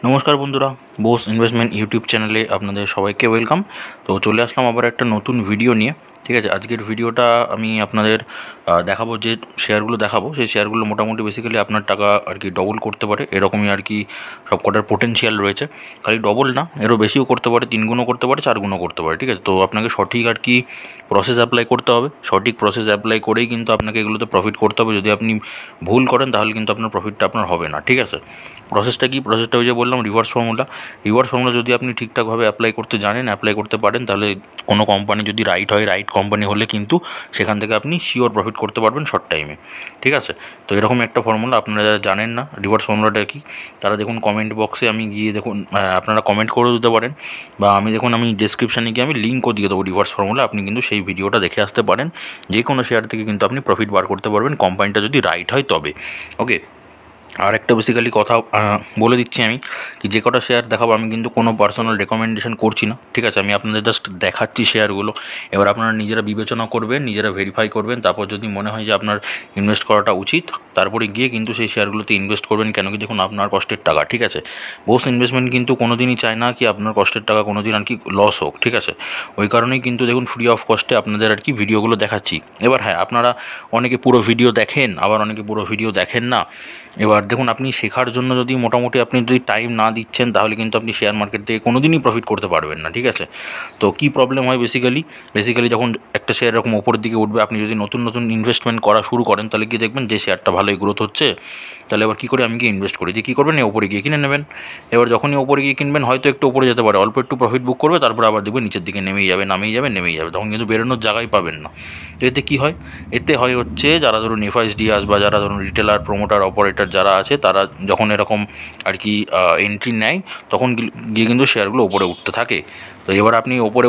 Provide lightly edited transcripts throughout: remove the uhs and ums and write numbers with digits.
নমস্কার বন্ধুরা, Bose investment YouTube চ্যানেলে আপনাদের সবাইকে ওয়েলকাম। তো চলে আসলাম আবার একটা নতুন ভিডিও নিয়ে। ঠিক আছে, আজকের ভিডিওটা আমি আপনাদের দেখাবো, যে শেয়ারগুলো দেখাবো সেই শেয়ারগুলো মোটামুটি বেসিক্যালি আপনার টাকা আর কি ডবল করতে পারে, এরকমই আর কি সব কটার পোটেনশিয়াল রয়েছে। খালি ডবল না, এরও বেশিও করতে পারে, 3 গুণও করতে পারে, 4 গুণও করতে পারে। ঠিক আছে, তো আপনাকে সঠিক আর কি প্রসেস অ্যাপ্লাই করতে হবে। সঠিক প্রসেস অ্যাপ্লাই করেই কিন্তু আপনাকে এগুলোতে প্রফিট করতে হবে। যদি আপনি ভুল করেন তাহলে কিন্তু আপনার প্রফিটটা আপনার হবে না। ঠিক আছে, প্রসেসটা কি? প্রসেসটা ওই যে বললাম, রিভার্স ফর্মুলা। রিভার্স ফর্মুলা যদি আপনি ঠিকঠাকভাবে অ্যাপ্লাই করতে জানেন, অ্যাপ্লাই করতে পারেন, তাহলে কোনো কোম্পানি যদি রাইট হয়, রাইট কোম্পানি হলে কিন্তু সেখান থেকে আপনি শিওর প্রফিট করতে পারবেন শর্ট টাইমে। ঠিক আছে, তো এরকম একটা ফর্মুলা। আপনারা যারা জানেন না রিভার্স ফর্মুলাটা কি, তারা দেখুন কমেন্ট বক্সে আমি গিয়ে দেখুন, আপনারা কমেন্ট করে দিতে পারেন, বা আমি ডেসক্রিপশানে গিয়ে আমি লিঙ্কও দিয়ে দেবো রিভার্স ফর্মুলা। আপনি কিন্তু সেই ভিডিওটা দেখে আসতে পারেন। যে কোনো শেয়ার থেকে কিন্তু আপনি প্রফিট বার করতে পারবেন, কোম্পানিটা যদি রাইট হয় তবে। ওকে, আর একটা বেসিক্যালি কথা বলে দিচ্ছি আমি, কি যে কটা শেয়ার দেখাবো আমি কিন্তু কোনো পার্সোনাল রেকমেন্ডেশন করছি না। ঠিক আছে, আমি আপনাদের জাস্ট দেখাচ্ছি শেয়ারগুলো। এবার আপনারা নিজেরা বিবেচনা করবেন, নিজেরা ভেরিফাই করবেন, তারপর যদি মনে হয় যে আপনার ইনভেস্ট করাটা উচিত, তারপরে গিয়ে কিন্তু সেই শেয়ারগুলোতে ইনভেস্ট করবেন। কেন কি, দেখুন আপনার কষ্টের টাকা। ঠিক আছে, বোস ইনভেস্টমেন্ট কিন্তু কোনো দিনই চায় না কি আপনার কষ্টের টাকা কোনো দিন আর কি লস হোক। ঠিক আছে, ওই কারণেই কিন্তু দেখুন ফ্রি অফ কস্টে আপনাদের আর কি ভিডিওগুলো দেখাচ্ছি। এবার হ্যাঁ, আপনারা অনেকে পুরো ভিডিও দেখেন, আবার অনেকে পুরো ভিডিও দেখেন না। এবার দেখুন, আপনি শেখার জন্য যদি মোটামুটি আপনি যদি টাইম না দিচ্ছেন, তাহলে কিন্তু আপনি শেয়ার মার্কেট থেকে কোনো দিনই প্রফিট করতে পারবেন না। ঠিক আছে, তো কী প্রবলেম হয় বেসিক্যালি যখন একটা শেয়ার এরকম ওপরের দিকে উঠবে, আপনি যদি নতুন নতুন ইনভেস্টমেন্ট করা শুরু করেন, তাহলে কি দেখবেন যে শেয়ারটা ভালোই গ্রোথ হচ্ছে। তাহলে এবার কী করে আমি কি ইনভেস্ট করি, যে কী করবেন, ওপরে গিয়ে কিনে নেবেন। এবার যখনই ওপরে গিয়ে কিনবেন, হয়তো একটু ওপরে যেতে পারে, অল্প একটু প্রফিট বুক করবে, তারপর আবার দেখবেন নিচের দিকে নেমেই যাবে। তখন কিন্তু বেরোনোর জায়গায় পাবেন না। তো এতে কী হয়? এতে হয় হচ্ছে, যারা ধরুন এফআইএস ডিয়াস বা যারা ধরুন রিটেলার, প্রোমোটার, অপারেটর যারা আছে, তারা যখন এরকম আর কি এন্ট্রি নেয়, তখন গিয়ে কিন্তু শেয়ারগুলো ওপরে উঠতে থাকে। তো এবার আপনি ওপরে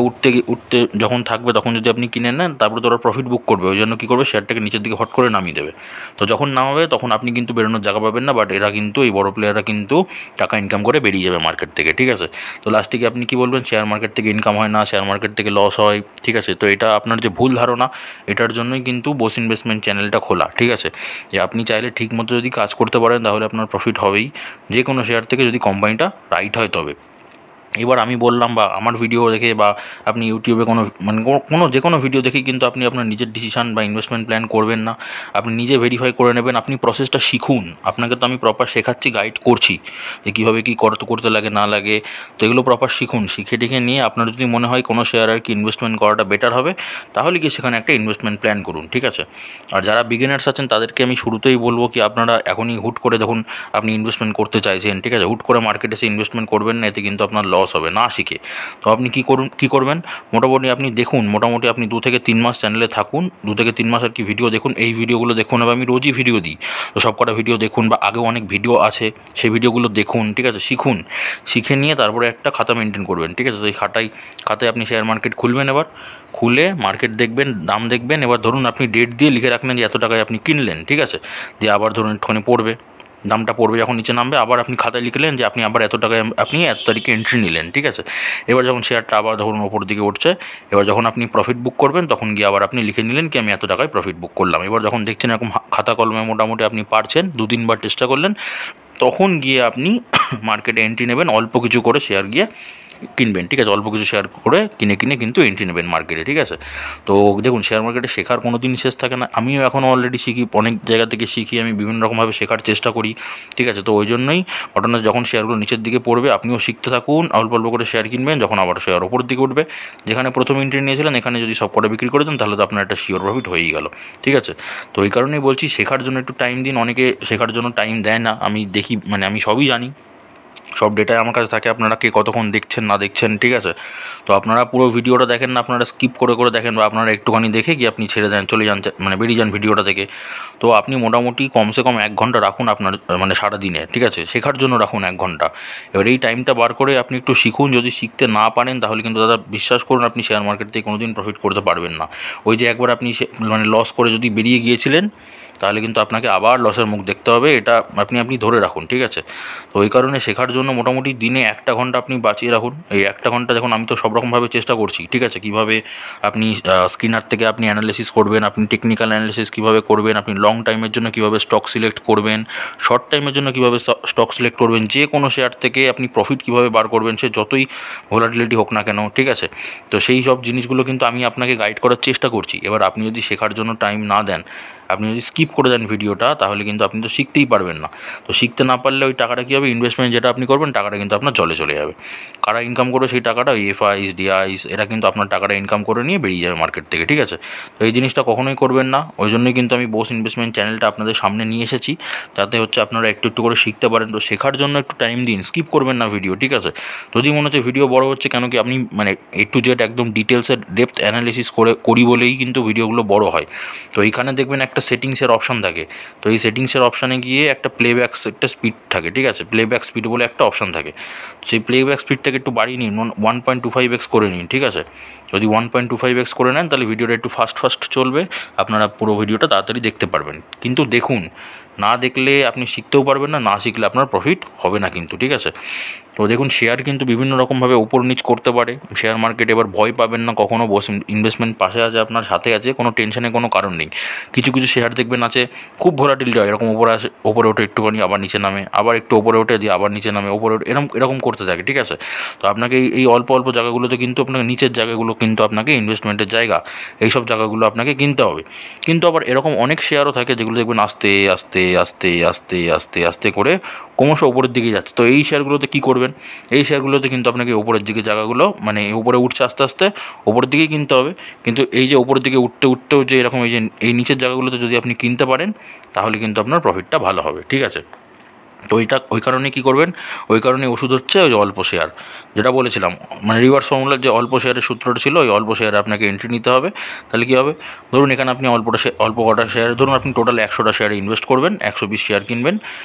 উঠতে যখন থাকবে, তখন যদি আপনি কিনে নেন, তারপরে তো ওরা প্রফিট বুক করবে, ওই জন্য কী করবে, শেয়ারটাকে নিচের দিকে হট করে নামিয়ে দেবে। তো যখন নামাবে তখন আপনি কিন্তু বেরোনোর জায়গা পাবেন না। বাট এরা কিন্তু, এই বড় প্লেয়াররা কিন্তু টাকা ইনকাম করে বেরিয়ে যাবে মার্কেট থেকে। ঠিক আছে, তো লাস্টে কি আপনি কী বলবেন, শেয়ার মার্কেট থেকে ইনকাম হয় না, শেয়ার মার্কেট থেকে লস হয়। ঠিক আছে, তো এটা আপনার যে ভুল ধারণা, এটার জন্যই কিন্তু বোস ইনভেস্টমেন্ট চ্যানেলটা খোলা। ঠিক আছে, যে আপনি চাইলে ঠিক মতো যদি কাজ করতে পারেন, তাহলে আপনার প্রফিট হবেই, যে কোনো শেয়ার থেকে, যদি কোম্পানিটা রাইট হয় তবে। এবার আমি বললাম, বা আমার ভিডিও দেখে, বা আপনি ইউটিউবে কোনো যে কোনো ভিডিও দেখেই কিন্তু আপনি আপনার নিজের ডিসিশান বা ইনভেস্টমেন্ট প্ল্যান করবেন না। আপনি নিজে ভেরিফাই করে নেবেন, আপনি প্রসেসটা শিখুন। আপনাকে তো আমি প্রপার শেখাচ্ছি, গাইড করছি যে কীভাবে কী করতে লাগে না লাগে। তো এগুলো প্রপার শিখুন, শিখে টিখে নিয়ে আপনার যদি মনে হয় কোনো শেয়ার আর কি ইনভেস্টমেন্ট করাটা বেটার হবে, তাহলে কি সেখানে একটা ইনভেস্টমেন্ট প্ল্যান করুন। ঠিক আছে, আর যারা বিগিনার্স আছেন, তাদেরকে আমি শুরুতেই বলবো কি, আপনারা এখনই হুট করে দেখুন আপনি ইনভেস্টমেন্ট করতে চাইছেন, ঠিক আছে, হুট করে মার্কেটে এসে ইনভেস্টমেন্ট করবেন না, এতে কিন্তু আপনার লস হবে না শিখে। তো আপনি কী করবেন, মোটামুটি আপনি দেখুন, মোটামুটি আপনি 2 থেকে 3 মাস চ্যানেলে থাকুন, 2 থেকে 3 মাস আর কি ভিডিও দেখুন, এই ভিডিওগুলো দেখুন। এবার আমি রোজই ভিডিও দিই, তো সব কটা ভিডিও দেখুন, বা আগেও অনেক ভিডিও আছে, সেই ভিডিওগুলো দেখুন। ঠিক আছে, শিখুন, শিখে নিয়ে তারপরে একটা খাতা মেনটেন করবেন। ঠিক আছে, সেই খাতায় আপনি শেয়ার মার্কেট খুলবেন। এবার খুলে মার্কেট দেখবেন, দাম দেখবেন। এবার ধরুন আপনি ডেট দিয়ে লিখে রাখলেন যে এত টাকায় আপনি কিনলেন। ঠিক আছে, দিয়ে আবার ধরুন একটুখানি পড়বে, দামটা পড়বে, যখন নিচে নামবে আবার আপনি খাতায় লিখলেন যে আপনি আবার এত টাকায় আপনি এত তারিখে এন্ট্রি নিলেন। ঠিক আছে, এবার যখন শেয়ারটা আবার ধরুন ওপর দিকে উঠছে, এবার যখন আপনি প্রফিট বুক করবেন, তখন গিয়ে আবার আপনি লিখে নিলেন কি আমি এত টাকায় প্রফিট বুক করলাম। এবার যখন দেখছেন এরকম খাতা কলমে মোটামুটি আপনি পারছেন, 2-3 বার চেষ্টা করলেন, তখন গিয়ে আপনি মার্কেটে এন্ট্রি নেবেন, অল্প কিছু করে শেয়ার গিয়ে কিনবেন। ঠিক আছে, অল্প কিছু শেয়ার করে কিনে কিন্তু এন্ট্রি নেবেন মার্কেটে। ঠিক আছে, তো দেখুন শেয়ার মার্কেটে শেখার কোনো দিন শেষ থাকে না। আমিও এখনও অলরেডি শিখি, অনেক জায়গা থেকে শিখি, আমি বিভিন্ন রকমভাবে শেখার চেষ্টা করি। ঠিক আছে, তো ওই জন্যই ঘটনা, যখন শেয়ারগুলো নিচের দিকে পড়বে, আপনিও শিখতে থাকুন, অল্প অল্প করে শেয়ার কিনবেন, যখন আবার শেয়ার ওপর দিকে উঠবে, যেখানে প্রথম এন্ট্রি নিয়েছিলেন এখানে যদি সব কটা বিক্রি করে দেন, তাহলে তো আপনার একটা শিওর প্রফিট হয়েই গেল। ঠিক আছে, তো এই কারণেই বলছি, শেখার জন্য একটু টাইম দিন। অনেকে শেখার জন্য টাইম দেয় না, আমি দেখি, আমি সবই জানি, সব ডেটাই আমার কাছে থাকে, আপনারা কে কতক্ষণ দেখছেন না দেখছেন। ঠিক আছে, তো আপনারা পুরো ভিডিওটা দেখেন না, আপনারা স্কিপ করে দেখেন, বা আপনারা একটুখানি দেখে গিয়ে আপনি ছেড়ে দেন, চলে যান, বেরিয়ে যান ভিডিওটা থেকে। তো আপনি মোটামুটি কমসে কম 1 ঘন্টা রাখুন আপনার সারাদিনে। ঠিক আছে, শেখার জন্য রাখুন 1 ঘন্টা। এবার এই টাইমটা বার করে আপনি একটু শিখুন। যদি শিখতে না পারেন, তাহলে কিন্তু দাদা বিশ্বাস করুন, আপনি শেয়ার মার্কেট থেকে কোনো দিন প্রফিট করতে পারবেন না। ওই যে একবার আপনি লস করে যদি বেরিয়ে গিয়েছিলেন, তাহলে কিন্তু আপনাকে আবার লসের মুখ দেখতে হবে, এটা আপনি ধরে রাখুন, ঠিক আছে। তো ওই কারণে শেখার জন্য মোটামুটি দিনে 1 ঘন্টা আপনি বাঁচিয়ে রাখুন। এই 1 ঘন্টা দেখুন আমি তো সব রকমভাবে চেষ্টা করছি, ঠিক আছে, কীভাবে আপনি স্ক্রিনার থেকে আপনি অ্যানালিসিস করবেন, আপনি টেকনিক্যাল অ্যানালিসিস কীভাবে করবেন, আপনি লং টাইমের জন্য কীভাবে স্টক সিলেক্ট করবেন, শর্ট টাইমের জন্য কীভাবে স্টক সিলেক্ট করবেন, যে কোনো শেয়ার থেকে আপনি প্রফিট কীভাবে বার করবেন, সে যতই ভোলাটিলিটি হোক না কেন, ঠিক আছে। তো সেই সব জিনিসগুলো কিন্তু আমি আপনাকে গাইড করার চেষ্টা করছি। এবার আপনি যদি শেখার জন্য টাইম না দেন, আপনি যদি স্কিপ করে দেন ভিডিওটা, তাহলে কিন্তু আপনি তো শিখতেই পারবেন না। তো শিখতে না পারলে ওই টাকাটা কী হবে, ইনভেস্টমেন্ট যেটা আপনি করবেন টাকাটা কিন্তু আপনার জলে চলে যাবে। কারা ইনকাম করবে সেই টাকাটা, ওই এফআইস ডিআইস, এরা কিন্তু আপনার টাকাটা ইনকাম করে নিয়ে বেরিয়ে যাবে মার্কেট থেকে, ঠিক আছে। তো এই জিনিসটা কখনোই করবেন না। ওই জন্যই কিন্তু আমি বোস ইনভেস্টমেন্ট চ্যানেলটা আপনাদের সামনে নিয়ে এসেছি, যাতে হচ্ছে আপনারা একটু একটু করে শিখতে পারেন। তো শেখার জন্য একটু টাইম দিন, স্কিপ করবেন না ভিডিও, ঠিক আছে। যদি মনে হচ্ছে ভিডিও বড় হচ্ছে, কেন কি আপনি মানে A to Z একদম ডিটেলসের ডেপথ অ্যানালিসিস করি বলেই কিন্তু ভিডিওগুলো বড় হয়। তো এইখানে দেখবেন একটা সেটিংসের অপশান থাকে। তো এই সেটিংসের অপশানে গিয়ে একটা প্লেব্যাক একটা স্পিড থাকে, ঠিক আছে, প্লেব্যাক স্পিড বলে একটা অপশান থাকে। সেই প্লেব্যাক স্পিডটাকে একটু বাড়িয়ে নিন, 1.25x করে নিন, ঠিক আছে। যদি 1.25x করে নেন তাহলে ভিডিওটা একটু ফাস্ট চলবে, আপনারা পুরো ভিডিওটা তাড়াতাড়ি দেখতে পারবেন। কিন্তু দেখুন, না দেখলে আপনি শিখতেও পারবেন না, না শিখলে আপনার প্রফিট হবে না কিন্তু, ঠিক আছে। তো দেখুন, শেয়ার কিন্তু বিভিন্ন রকমভাবে উপর নিচ করতে পারে শেয়ার মার্কেট। এবার ভয় পাবেন না কখনো, বস ইনভেস্টমেন্ট পাশে আছে, আপনার সাথে আছে, কোনো টেনশনের কোনো কারণ নেই। কিছু কিছু শেয়ার দেখবেন আছে খুব ভোলাটিলিটি হয়, এরকম ওপরে ওঠে একটুখানি, আবার নিচে নামে, আবার একটু ওপরে ওঠে দিয়ে আবার নিচে নামে, ওপরে ওঠে, এরকম করতে থাকে, ঠিক আছে। তো আপনাকে এই অল্প অল্প জায়গাগুলোতে কিন্তু আপনাকে, নিচের জায়গাগুলো কিন্তু আপনাকে ইনভেস্টমেন্টের জায়গা, এইসব জায়গাগুলো আপনাকে কিনতে হবে। কিন্তু আবার এরকম অনেক শেয়ারও থাকে যেগুলো দেখবেন আস্তে আস্তে আস্তে আস্তে আস্তে আস্তে করে ক্রমশ ওপরের দিকে যাচ্ছে। তো এই শেয়ারগুলোতে কী করবেন, এই শেয়ারগুলোতে কিন্তু আপনাকে ওপরের দিকে জায়গাগুলো, মানে উপরে উঠছে আস্তে আস্তে, ওপরের দিকেই কিনতে হবে। কিন্তু এই যে ওপরের দিকে উঠতেও যে এরকম এই নিচের জায়গাগুলোতে যদি আপনি কিনতে পারেন, তাহলে কিন্তু আপনার প্রফিটটা ভালো হবে, ঠিক আছে। তো ওই কারণে কী করবেন, ওই কারণে ওষুধ হচ্ছে ওই অল্প শেয়ার, যেটা বলেছিলাম, মানে রিভার্স ফর্মুলার যে অল্প শেয়ারের সূত্রটা ছিল, ওই অল্প শেয়ারে আপনাকে এন্ট্রি নিতে হবে। তাহলে কী হবে, ধরুন এখানে আপনি অল্প কটা শেয়ার, ধরুন আপনি টোটাল 100টা শেয়ারে ইনভেস্ট করবেন, 120 শেয়ার কিনবেন।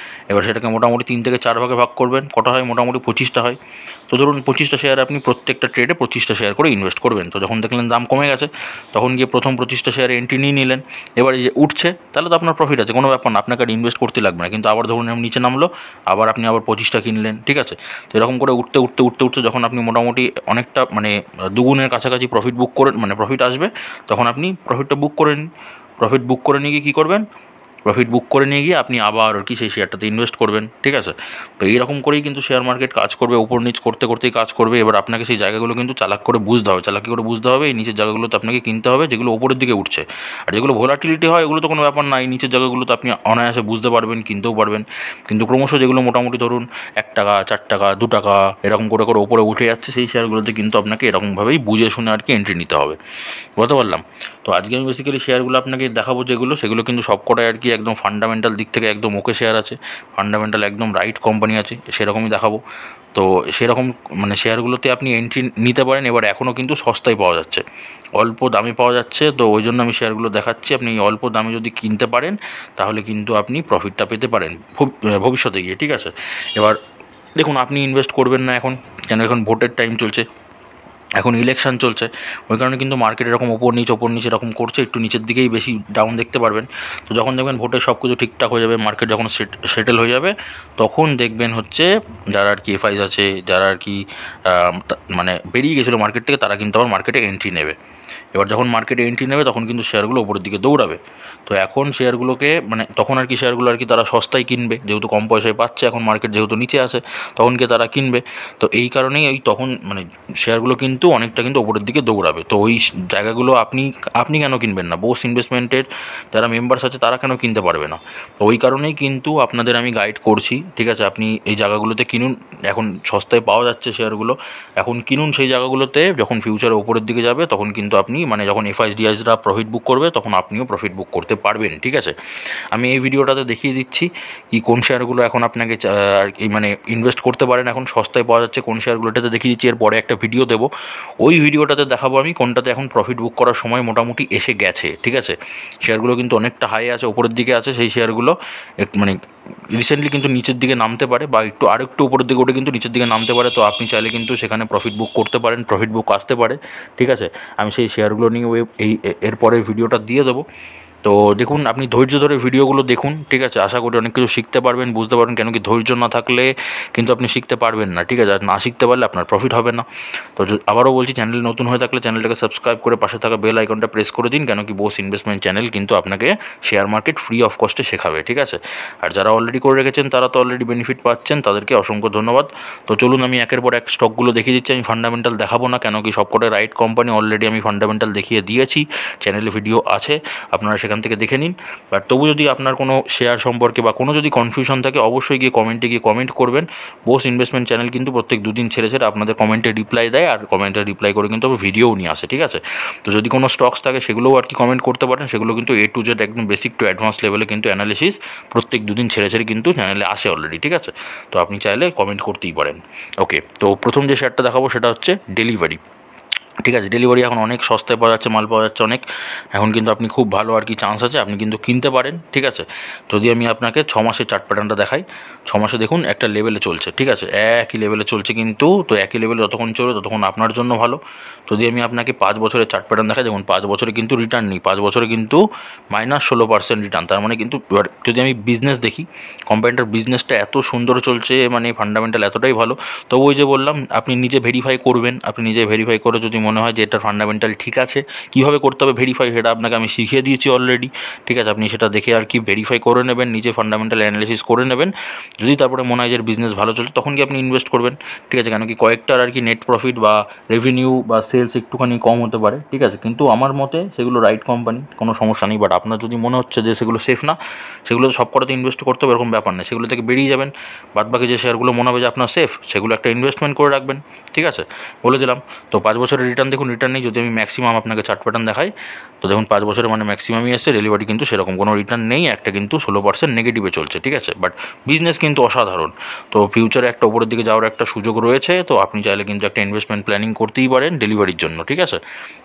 এবার সেটাকে মোটামুটি 3 থেকে 4 ভাগে ভাগ করবেন, কটা হয়, মোটামুটি 25টা হয়। তো ধরুন 25টা শেয়ারে আপনি প্রত্যেকটা ট্রেডে 25টা শেয়ার করে ইনভেস্ট করবেন। তো যখন দেখলেন দাম কমে গেছে, তখন গিয়ে প্রথম 25টা শেয়ারে এন্ট্রি নিয়ে নিলেন। এবার এই যে উঠছে, তাহলে তো আপনার প্রফিট আছে, কোনো ব্যাপার না, আপনাকে আর ইনভেস্ট করতে লাগবে না। কিন্তু আবার ধরুন নিচে নামলো, আবার আপনি 25টা কিনলেন, ঠিক আছে। তো এরকম করে উঠতে যখন আপনি মোটামুটি অনেকটা, মানে দুগুণের কাছাকাছি প্রফিট বুক করেন, মানে প্রফিট আসবে, তখন আপনি প্রফিটটা বুক করে নিন। প্রফিট বুক করে নিয়ে গিয়ে কী করবেন, প্রফিট বুক করে নিয়ে গিয়ে আপনি আবার আর কি সেই শেয়ারটাতে ইনভেস্ট করবেন, ঠিক আছে। তো এইরকম করেই কিন্তু শেয়ার মার্কেট কাজ করবে, উপর নিচ করতেই কাজ করবে। এবার আপনাকে সেই জায়গাগুলো কিন্তু চালাকি করে বুঝতে হবে। এই নিচের জায়গাগুলোতে আপনাকে কিনতে হবে, যেগুলো ওপরের দিকে উঠছে। আর যেগুলো ভোলাটিলিটি হয়, এগুলো তো কোনো ব্যাপার না, এই নিচের জায়গাগুলোতে আপনি অনায়াসে বুঝতে পারবেন, কিনতেও পারবেন। কিন্তু ক্রমশ যেগুলো মোটামুটি ধরুন 1 টাকা, 4 টাকা, 2 টাকা এরকম করে ওপরে উঠে যাচ্ছে, সেই শেয়ারগুলোতে কিন্তু আপনাকে এরকমভাবেই বুঝে শুনে আর কি এন্ট্রি নিতে হবে, বুঝতে পারলাম। তো আজকে আমি বেসিক্যালি শেয়ারগুলো আপনাকে দেখাবো, সেগুলো কিন্তু সবকটাই আর কি একদম ফান্ডামেন্টাল দিক থেকে একদম ওকে শেয়ার আছে, ফান্ডামেন্টাল একদম রাইট কোম্পানি আছে, সেরকমই দেখাবো। তো সেরকম মানে শেয়ারগুলোতে আপনি এন্ট্রি নিতে পারেন। এবার এখনও কিন্তু সস্তায় পাওয়া যাচ্ছে, অল্প দামে পাওয়া যাচ্ছে। তো ওই জন্য আমি শেয়ারগুলো দেখাচ্ছি। আপনি অল্প দামে যদি কিনতে পারেন, তাহলে কিন্তু আপনি প্রফিটটা পেতে পারেন ভবিষ্যতে গিয়ে, ঠিক আছে। এবার দেখুন, আপনি ইনভেস্ট করবেন না এখন, কেন এখন ভোটের টাইম চলছে, এখন ইলেকশন চলছে, ওই কারণে কিন্তু মার্কেট এরকম ওপর নিচ এরকম করছে, একটু নিচের দিকেই বেশি ডাউন দেখতে পারবেন। তো যখন দেখবেন ভোটে সব কিছু ঠিকঠাক হয়ে যাবে, মার্কেট যখন সেটেল হয়ে যাবে, তখন দেখবেন হচ্ছে যারা আর কি এফআইস আছে, যারা আর কি মানে বেরিয়ে গেছিলো মার্কেট থেকে, তারা কিন্তু আবার মার্কেটে এন্ট্রি নেবে। এবার যখন মার্কেটে এন্ট্রি নেবে, তখন কিন্তু শেয়ারগুলো ওপরের দিকে দৌড়াবে। তো এখন শেয়ারগুলোকে, মানে তখন আর কি শেয়ারগুলো আর কি তারা সস্তায় কিনবে, যেহেতু কম পয়সায় পাচ্ছে, এখন মার্কেট যেহেতু নিচে আছে, তখন গিয়ে তারা কিনবে। তো এই কারণেই তখন মানে শেয়ারগুলো কিন্তু অনেকটা কিন্তু ওপরের দিকে দৌড়াবে। তো ওই জায়গাগুলো আপনি কেন কিনবেন না, বোস ইনভেস্টমেন্টের যারা মেম্বার্স আছে তারা কেন কিনতে পারবে না? তো ওই কারণেই কিন্তু আপনাদের আমি গাইড করছি, ঠিক আছে। আপনি এই জায়গাগুলোতে কিনুন, এখন সস্তায় পাওয়া যাচ্ছে শেয়ারগুলো, এখন কিনুন সেই জায়গাগুলোতে। যখন ফিউচারে ওপরের দিকে যাবে, তখন কিন্তু আপনি, মানে যখন এফআইএসডিআইসরা প্রফিট বুক করবে, তখন আপনিও প্রফিট বুক করতে পারবেন, ঠিক আছে। আমি এই ভিডিওটাতে দেখিয়ে দিচ্ছি কি কোন শেয়ারগুলো এখন আপনাকে মানে ইনভেস্ট করতে পারেন, এখন সস্তায় পাওয়া যাচ্ছে কোন শেয়ারগুলোটাতে দেখিয়ে দিচ্ছি। এরপরে একটা ভিডিও দেবো, ওই ভিডিওটাতে দেখাবো আমি কোনটাতে এখন প্রফিট বুক করার সময় মোটামুটি এসে গেছে, ঠিক আছে। শেয়ারগুলো কিন্তু অনেকটা হাই আছে, ওপরের দিকে আছে, সেই শেয়ারগুলো মানে রিসেন্টলি কিন্তু নিচের দিকে নামতে পারে, বা আরেকটু উপরের দিকে ওঠে কিন্তু নিচের দিকে নামতে পারে। তো আপনি চাইলে কিন্তু সেখানে প্রফিট বুক করতে পারেন, প্রফিট বুক আসতে পারে, ঠিক আছে। আমি সেই শেয়ারগুলো নিয়ে এরপরের ভিডিওটা দিয়ে দেবো। তো দেখুন, আপনি ধৈর্য ধরে ভিডিওগুলো দেখুন, ঠিক আছে? আশা করি অনেক কিছু শিখতে পারবেন, বুঝতে পারবেন। কেন কি, ধৈর্য না থাকলে কিন্তু আপনি শিখতে পারবেন না, ঠিক আছে? আর না শিখতে পারলে আপনার প্রফিট হবে না। তো আবারও বলছি, চ্যানেল নতুন হয়ে থাকলে চ্যানেলটাকে সাবস্ক্রাইব করে পাশে থাকা বেল আইকনটা প্রেস করে দিন। কেন কি, বোস ইনভেস্টমেন্ট চ্যানেল কিন্তু আপনাকে শেয়ার মার্কেট ফ্রি অফ কস্টে শেখাবে, ঠিক আছে? আর যারা অলরেডি করে রেখেছেন তারা তো অলরেডি বেনিফিট পাচ্ছেন, তাদেরকে অসংখ্য ধন্যবাদ। তো চলুন আমি একের পর এক স্টকগুলো দেখিয়ে দিচ্ছি। আমি ফান্ডামেন্টাল দেখাবো না, কেন কি সবকটা রাইট কোম্পানি অলরেডি আমি ফান্ডামেন্টাল দেখিয়ে দিয়েছি। চ্যানেলে ভিডিও আছে, আপনারা সেখান থেকে দেখে নিন। বাট তবু যদি আপনার কোনো শেয়ার সম্পর্কে বা কোনো যদি কনফিউশন থাকে, অবশ্যই গিয়ে কমেন্ট করবেন। বোস ইনভেস্টমেন্ট চ্যানেল কিন্তু প্রত্যেক দুদিন ছেড়ে ছেড়ে আপনাদের কমেন্টে রিপ্লাই দেয়, আর কমেন্টে রিপ্লাই করে কিন্তু ভিডিওও নিয়ে আসে, ঠিক আছে? তো যদি কোনো স্টকস থাকে সেগুলোও আর কি কমেন্ট করতে পারেন। সেগুলো কিন্তু A to Z একদম বেসিক টু অ্যাডভান্স লেভেলে কিন্তু অ্যানালিসিস প্রত্যেক দুদিন ছেড়ে ছেড়ে কিন্তু চ্যানেলে আসে অলরেডি, ঠিক আছে? তো আপনি চাইলে কমেন্ট করতেই পারেন। ওকে, তো প্রথম যে শেয়ারটা দেখাবো সেটা হচ্ছে ডেলিভারি, ঠিক আছে? ডেলিভারি এখন অনেক সস্তায় পাওয়া যাচ্ছে, মাল পাওয়া যাচ্ছে অনেক। এখন কিন্তু আপনি খুব ভালো আর কি চান্স আছে, আপনি কিন্তু কিনতে পারেন, ঠিক আছে? যদি আমি আপনাকে 6 মাসের চার্ট প্যাটার্নটা দেখাই, 6 মাসে দেখুন একটা লেভেলে চলছে, ঠিক আছে? একই লেভেলে চলছে কিন্তু, তো একই লেভেলে যতক্ষণ চলবে ততক্ষণ আপনার জন্য ভালো। যদি আমি আপনাকে 5 বছরের চার্ট প্যাটার্ন দেখাই, দেখুন 5 বছরে কিন্তু রিটার্ন নেই, 5 বছরে কিন্তু -16% রিটার্ন। তার মানে কিন্তু এবার যদি আমি বিজনেস দেখি, কোম্পানিটার বিজনেসটা এত সুন্দর চলছে, মানে ফান্ডামেন্টাল এতটাই ভালো। তো ওই যে বললাম, আপনি নিজে ভেরিফাই করবেন, আপনি নিজে ভেরিফাই করে যদি মনে হয় যে এটা ফান্ডামেন্টাল ঠিক আছে, কীভাবে করতে হবে ভেরিফাই সেটা আপনাকে আমি শিখিয়ে দিয়েছি অলরেডি, ঠিক আছে? আপনি সেটা দেখে আর কি ভেরিফাই করে নেবেন, নিজে ফান্ডামেন্টাল অ্যানালিসিস করে নেবেন। যদি তারপরে মনে হয় যে বিজনেস ভালো চলছে, তখন কি আপনি ইনভেস্ট করবেন, ঠিক আছে? কেন কি কয়েকটার আর কি নেট প্রফিট বা রেভিনিউ বা সেলস একটুখানি কম হতে পারে, ঠিক আছে? কিন্তু আমার মতে সেগুলো রাইট কোম্পানি, কোনো সমস্যা নেই। বাট আপনার যদি মনে হচ্ছে যে সেগুলো সেফ না, সেগুলো সব কটাতে ইনভেস্ট করতে হবে এরকম ব্যাপার নেই, সেগুলো থেকে বেরিয়ে যাবেন। বাদবাকি যে শেয়ারগুলো মনে হবে যে আপনার সেফ, সেগুলো একটা ইনভেস্টমেন্ট করে রাখবেন, ঠিক আছে? বলে দিলাম। তো 5 বছরের রিটার্ন দেখুন, রিটার্ন নেই। যদি আমি ম্যাক্সিমাম আপনাকে চার্ট প্যাটার্ন দেখাই, তো দেখুন 5 বছরের মানে ম্যাক্সিমামই এসছে। ডেলিভারি কিন্তু সেরকম কোনো রিটার্ন নেই, একটা কিন্তু 16% নেগেটিভে চলছে, ঠিক আছে? বাট বিজনেস কিন্তু অসাধারণ। তো ফিউচারে একটা উপরের দিকে যাওয়ার একটা সুযোগ রয়েছে। তো আপনি চাইলে কিন্তু একটা ইনভেস্টমেন্ট প্ল্যানিং করতেই পারেন ডেলিভারির জন্য, ঠিক আছে?